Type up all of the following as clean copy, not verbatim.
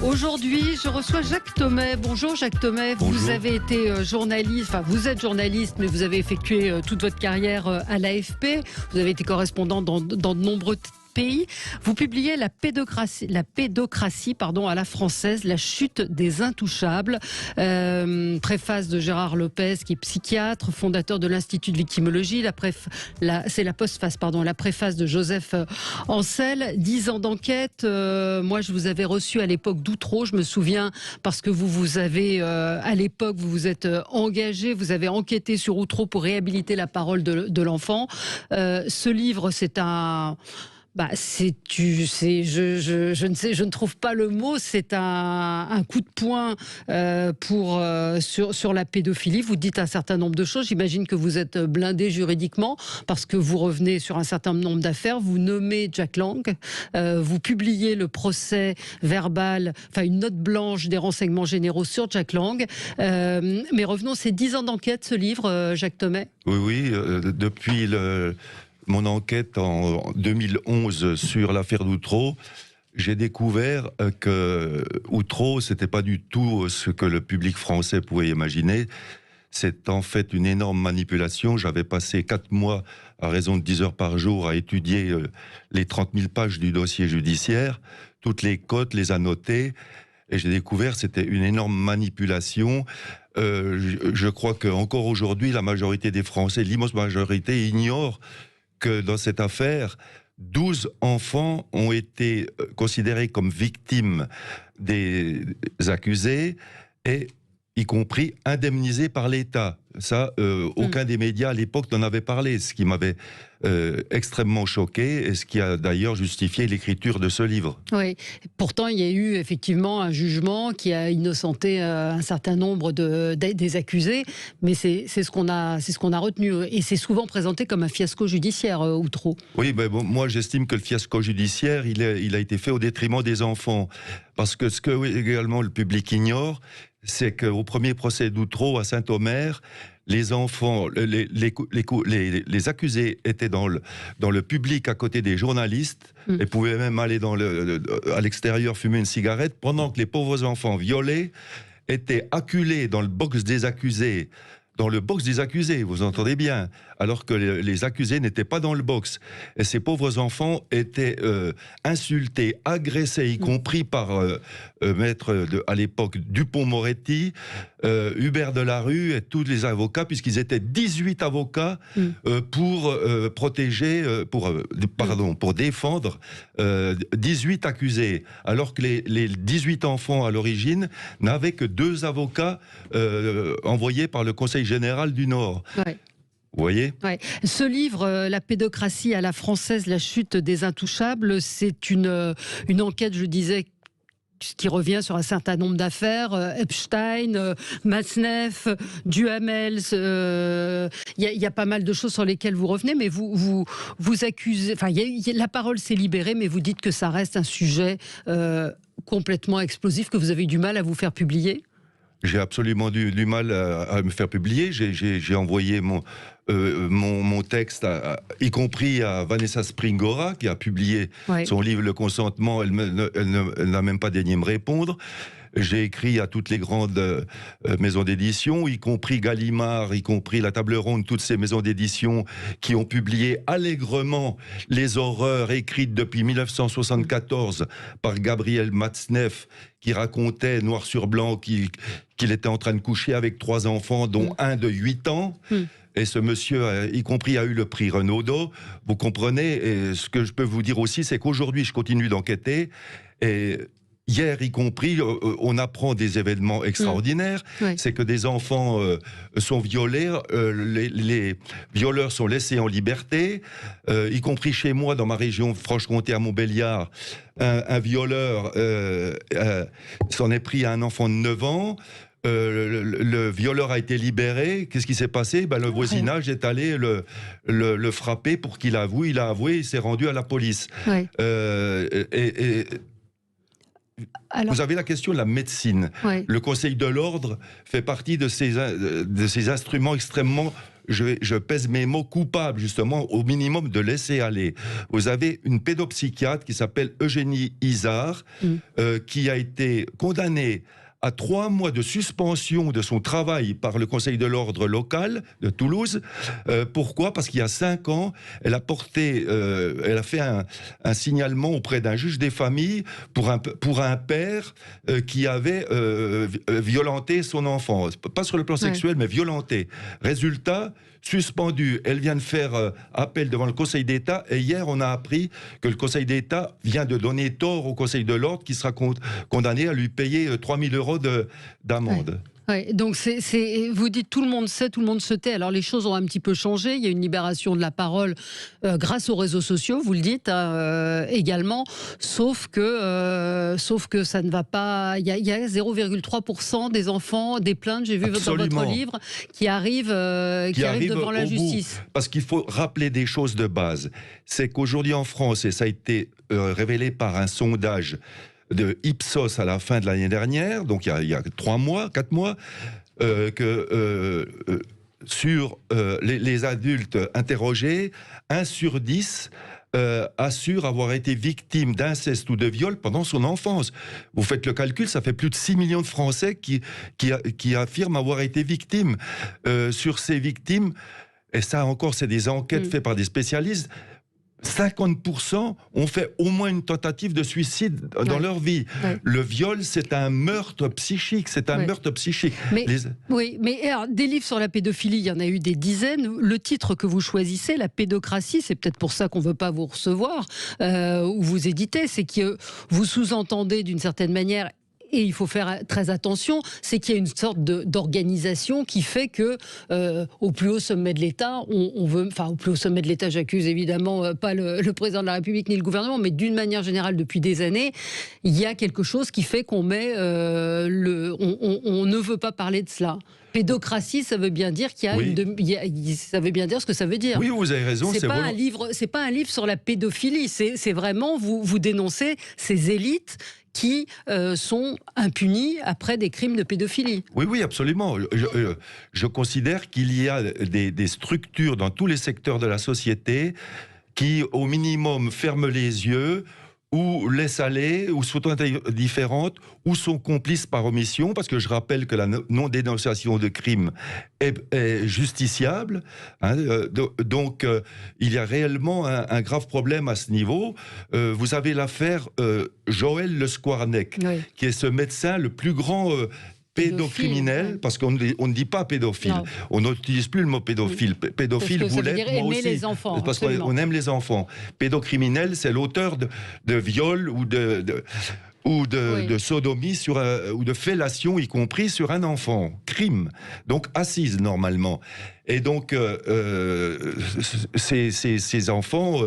Aujourd'hui, je reçois Jacques Thomet. Bonjour Jacques Thomet. Bonjour. Vous avez été journaliste, enfin vous êtes journaliste, mais vous avez effectué toute votre carrière à l'AFP. Vous avez été correspondant dans de nombreux pays. Vous publiez la pédocratie à la française, la chute des intouchables. Préface de Gérard Lopez, qui est psychiatre, fondateur de l'Institut de victimologie. C'est la postface, la préface de Joseph Ancel. 10 ans d'enquête. Moi, je vous avais reçu à l'époque d'Outreau, je me souviens, parce que vous avez, à l'époque, vous vous êtes engagé, vous avez enquêté sur Outreau pour réhabiliter la parole de l'enfant. Ce livre, c'est un... je ne trouve pas le mot. C'est un coup de poing sur la pédophilie. Vous dites un certain nombre de choses. J'imagine que vous êtes blindé juridiquement parce que vous revenez sur un certain nombre d'affaires. Vous nommez Jack Lang. Vous publiez le procès verbal, une note blanche des renseignements généraux sur Jack Lang. Mais revenons, c'est 10 ans d'enquête, ce livre, Jacques Thomet. Oui, depuis mon enquête en 2011 sur l'affaire d'Outreau, j'ai découvert que Outreau, c'était pas du tout ce que le public français pouvait imaginer. C'est en fait une énorme manipulation. J'avais passé 4 mois, à raison de 10 heures par jour, à étudier les 30 000 pages du dossier judiciaire, toutes les cotes, les annoter, et j'ai découvert que c'était une énorme manipulation. Je crois qu'encore aujourd'hui, la majorité des Français, l'immense majorité, ignorent que dans cette affaire, 12 enfants ont été considérés comme victimes des accusés et y compris indemnisés par l'État. Ça, aucun des médias à l'époque n'en avait parlé, ce qui m'avait extrêmement choqué et ce qui a d'ailleurs justifié l'écriture de ce livre. Oui, pourtant il y a eu effectivement un jugement qui a innocenté un certain nombre des accusés, mais c'est ce qu'on a retenu et c'est souvent présenté comme un fiasco judiciaire, Outreau. Oui, moi j'estime que le fiasco judiciaire, il a été fait au détriment des enfants, parce que ce que également le public ignore, c'est qu'au premier procès d'Outreau à Saint-Omer, les enfants, les accusés étaient dans le public à côté des journalistes et pouvaient même aller à l'extérieur fumer une cigarette, pendant que les pauvres enfants violés étaient acculés dans le box des accusés. Dans le box des accusés, vous entendez bien, alors que les accusés n'étaient pas dans le box. Et ces pauvres enfants étaient insultés, agressés, y compris par maître à l'époque Dupond-Moretti, Hubert Delarue et tous les avocats, puisqu'ils étaient 18 avocats pour protéger, pour défendre 18 accusés, alors que les 18 enfants à l'origine n'avaient que 2 avocats envoyés par le Conseil général du Nord. Ouais. Vous voyez ? Ce livre, La pédocratie à la française, la chute des intouchables, c'est une enquête, je disais, qui revient sur un certain nombre d'affaires, Epstein, Matzneff, Duhamel, il y a pas mal de choses sur lesquelles vous revenez, mais vous accusez, la parole s'est libérée, mais vous dites que ça reste un sujet complètement explosif, que vous avez eu du mal à vous faire publier. J'ai absolument du mal à me faire publier. J'ai envoyé mon texte, y compris à Vanessa Springora, qui a publié son livre Le Consentement. Elle n'a même pas daigné me répondre. J'ai écrit à toutes les grandes maisons d'édition, y compris Gallimard, y compris La Table Ronde, toutes ces maisons d'édition qui ont publié allègrement les horreurs écrites depuis 1974 par Gabriel Matzneff, qui racontait noir sur blanc qu'il était en train de coucher avec 3 enfants, dont un de 8 ans. Et ce monsieur, y compris, a eu le prix Renaudot. Vous comprenez ? Et ce que je peux vous dire aussi, c'est qu'aujourd'hui, je continue d'enquêter. Et hier, y compris, on apprend des événements extraordinaires. C'est que des enfants sont violés, les violeurs sont laissés en liberté, y compris chez moi, dans ma région Franche-Comté, à Montbéliard. Un violeur s'en est pris à un enfant de 9 ans. Le violeur a été libéré. Qu'est-ce qui s'est passé ? Le voisinage est allé le frapper pour qu'il avoue. Il a avoué, il s'est rendu à la police. Alors, vous avez la question de la médecine. Le Conseil de l'ordre fait partie de ces instruments extrêmement je pèse mes mots, coupable justement au minimum de laisser aller. Vous avez une pédopsychiatre qui s'appelle Eugénie Izard, qui a été condamnée à 3 mois de suspension de son travail par le Conseil de l'ordre local de Toulouse. Pourquoi ? Parce qu'il y a 5 ans, elle a fait un signalement auprès d'un juge des familles pour un père qui avait violenté son enfant. Pas sur le plan sexuel, mais violenté. Résultat, suspendue. Elle vient de faire appel devant le Conseil d'État et hier on a appris que le Conseil d'État vient de donner tort au Conseil de l'ordre qui sera condamné à lui payer 3 000 € d'amende. Ouais, donc vous dites tout le monde sait, tout le monde se tait. Alors les choses ont un petit peu changé. Il y a une libération de la parole grâce aux réseaux sociaux, vous le dites également. Sauf que ça ne va pas. Il y a 0,3% des enfants, des plaintes, j'ai vu dans votre livre, qui arrivent devant la justice. Parce qu'il faut rappeler des choses de base. C'est qu'aujourd'hui en France, et ça a été révélé par un sondage de Ipsos à la fin de l'année dernière, donc il y a 4 mois, sur les adultes interrogés, 1 sur 10 assure avoir été victime d'inceste ou de viol pendant son enfance. Vous faites le calcul, ça fait plus de 6 millions de Français qui affirment avoir été victimes. Sur ces victimes, et ça encore c'est des enquêtes faites par des spécialistes, 50% ont fait au moins une tentative de suicide dans leur vie. Le viol, c'est un meurtre psychique. Oui, mais alors, des livres sur la pédophilie, il y en a eu des dizaines. Le titre que vous choisissez, la pédocratie, c'est peut-être pour ça qu'on ne veut pas vous recevoir ou vous éditer, c'est que vous sous-entendez d'une certaine manière. Et il faut faire très attention, c'est qu'il y a une sorte d'organisation qui fait que au plus haut sommet de l'État, au plus haut sommet de l'État, j'accuse évidemment pas le président de la République ni le gouvernement, mais d'une manière générale depuis des années, il y a quelque chose qui fait qu'on met on ne veut pas parler de cela. Pédocratie, ça veut bien dire qu'il y a ça veut bien dire ce que ça veut dire. Oui, vous avez raison. C'est pas un livre sur la pédophilie. C'est vraiment vous dénoncez ces élites qui sont impunis après des crimes de pédophilie. Oui, absolument. Je considère qu'il y a des structures dans tous les secteurs de la société qui, au minimum, ferment les yeux ou laissent aller, ou sont indifférentes, ou sont complices par omission, parce que je rappelle que la non-dénonciation de crimes est justiciable. Donc, il y a réellement un grave problème à ce niveau. Vous avez l'affaire Joël Le Squarnec, qui est ce médecin le plus grand pédocriminel, parce qu'on ne dit pas pédophile. Non. On n'utilise plus le mot pédophile. Pédophile, vous l'êtes, moi aussi. Les enfants, parce qu'on aime les enfants. Pédocriminel, c'est l'auteur de viol ou de sodomie ou de fellation, y compris sur un enfant. Crime. Donc assise, normalement. Et donc, ces enfants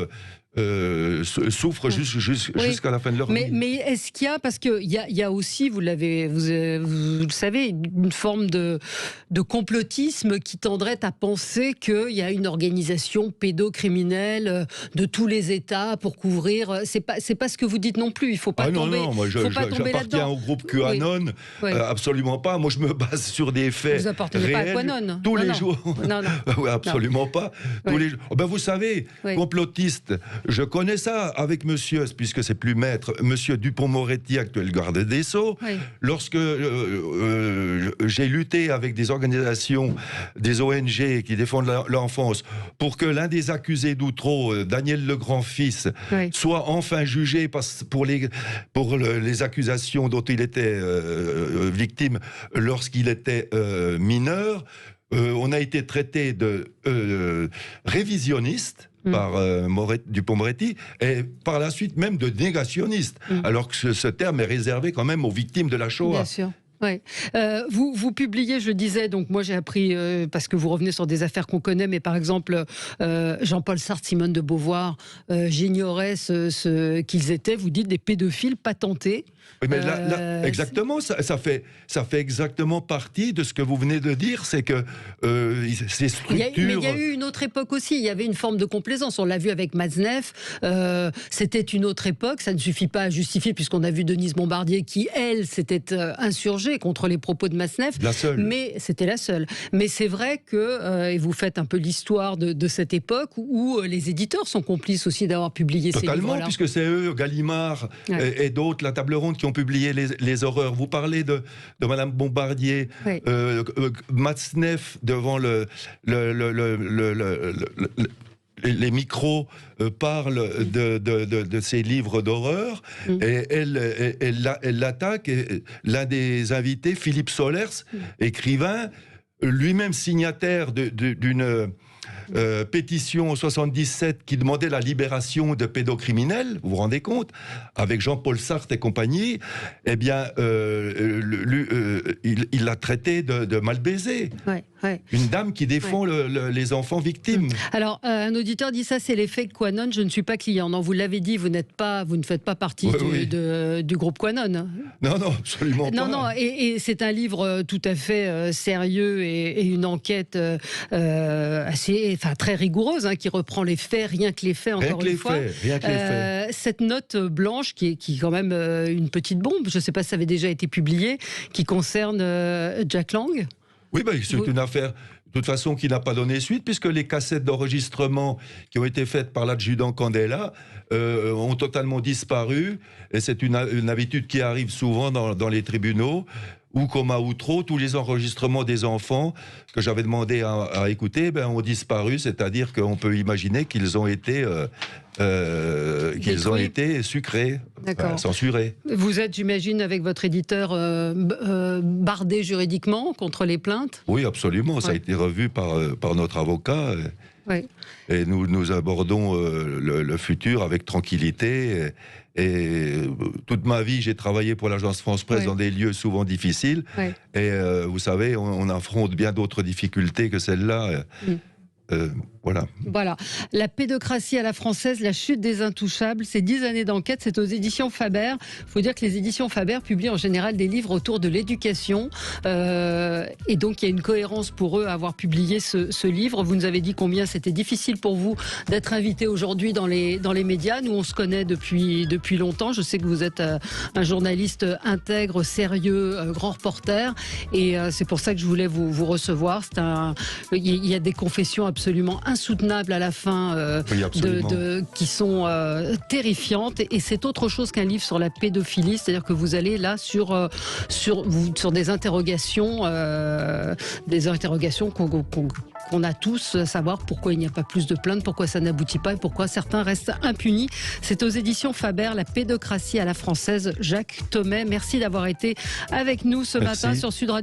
souffrent jusqu'à la fin de leur vie. Mais est-ce qu'il y a, parce qu'il y a aussi, vous le savez, une forme de complotisme qui tendrait à penser qu'il y a une organisation pédocriminelle de tous les États pour couvrir. C'est pas ce que vous dites non plus. Il faut pas tomber. Non, moi j'appartiens au groupe QAnon. Absolument pas. Moi je me base sur des faits. Vous appartenez pas à QAnon. Tous les jours. Non. Absolument pas. Tous les jours. Vous savez, complotiste. Je connais ça avec monsieur, puisque c'est plus maître, monsieur Dupond-Moretti, actuel garde des Sceaux. Lorsque j'ai lutté avec des organisations, des ONG qui défendent l'enfance, pour que l'un des accusés d'Outreau, Daniel Le Grand-Fils, soit enfin jugé pour les accusations dont il était victime lorsqu'il était mineur, on a été traité de révisionniste par Dupond-Moretti, et par la suite même de négationniste, alors que ce terme est réservé quand même aux victimes de la Shoah. Bien sûr. Ouais. Vous publiez, je le disais, donc moi j'ai appris, parce que vous revenez sur des affaires qu'on connaît, mais par exemple Jean-Paul Sartre, Simone de Beauvoir, j'ignorais ce qu'ils étaient, vous dites des pédophiles patentés. Oui, mais là, exactement, ça fait exactement partie de ce que vous venez de dire, c'est que ces structures... Mais il y a eu une autre époque aussi, il y avait une forme de complaisance, on l'a vu avec Matzneff, c'était une autre époque, ça ne suffit pas à justifier, puisqu'on a vu Denise Bombardier qui, elle, s'était insurgée. insurgée contre les propos de Masneff. La seule. Mais c'était la seule. Mais c'est vrai que, et vous faites un peu l'histoire de cette époque où les éditeurs sont complices aussi d'avoir publié ces livres-là. Totalement, puisque c'est eux, Gallimard et d'autres, la Table Ronde, qui ont publié les horreurs. Vous parlez de Madame Bombardier, Masneff devant les micros parlent de ces livres d'horreur et elle l'attaque. L'un des invités, Philippe Solers, écrivain, lui-même signataire d'une pétition en 77 qui demandait la libération de pédocriminels, vous vous rendez compte, avec Jean-Paul Sartre et compagnie, eh bien, il l'a traité de mal baisé. Une dame qui défend les enfants victimes. Alors, un auditeur dit ça, c'est l'effet Quanon, je ne suis pas client. Non, vous l'avez dit, vous ne faites pas partie du groupe Quanon. Non, absolument pas. Non, et c'est un livre tout à fait sérieux et une enquête très rigoureuse, qui reprend les faits, rien que les faits, encore une fois. Rien que les faits. Cette note blanche, qui est quand même une petite bombe, je ne sais pas si ça avait déjà été publié, qui concerne Jack Lang. Oui, c'est une affaire, de toute façon, qui n'a pas donné suite, puisque les cassettes d'enregistrement qui ont été faites par l'adjudant Candela ont totalement disparu. Et c'est une habitude qui arrive souvent dans les tribunaux, où, comme à Outreau, tous les enregistrements des enfants que j'avais demandé à écouter ont disparu, c'est-à-dire qu'on peut imaginer qu'ils ont été sucrés, censurés. Vous êtes, j'imagine, avec votre éditeur bardé juridiquement contre les plaintes ? Oui, absolument. Ça a été revu par notre avocat. Et nous abordons le futur avec tranquillité. Et toute ma vie, j'ai travaillé pour l'Agence France-Presse dans des lieux souvent difficiles. Et vous savez, on affronte bien d'autres difficultés que celle-là. Voilà. La pédocratie à la française, la chute des intouchables, c'est 10 années d'enquête, c'est aux éditions Faber. Il faut dire que les éditions Faber publient en général des livres autour de l'éducation. Et donc, il y a une cohérence pour eux à avoir publié ce livre. Vous nous avez dit combien c'était difficile pour vous d'être invité aujourd'hui dans les médias. Nous, on se connaît depuis longtemps. Je sais que vous êtes un journaliste intègre, sérieux, grand reporter. Et c'est pour ça que je voulais vous recevoir. Il y a des confessions absolument insoutenables à la fin qui sont terrifiantes, et c'est autre chose qu'un livre sur la pédophilie, c'est-à-dire que vous allez là sur des interrogations qu'on a tous, à savoir pourquoi il n'y a pas plus de plaintes, pourquoi ça n'aboutit pas et pourquoi certains restent impunis. C'est aux éditions Faber, La pédocratie à la française. Jacques Thomet, merci d'avoir été avec nous ce matin sur Sud Radio.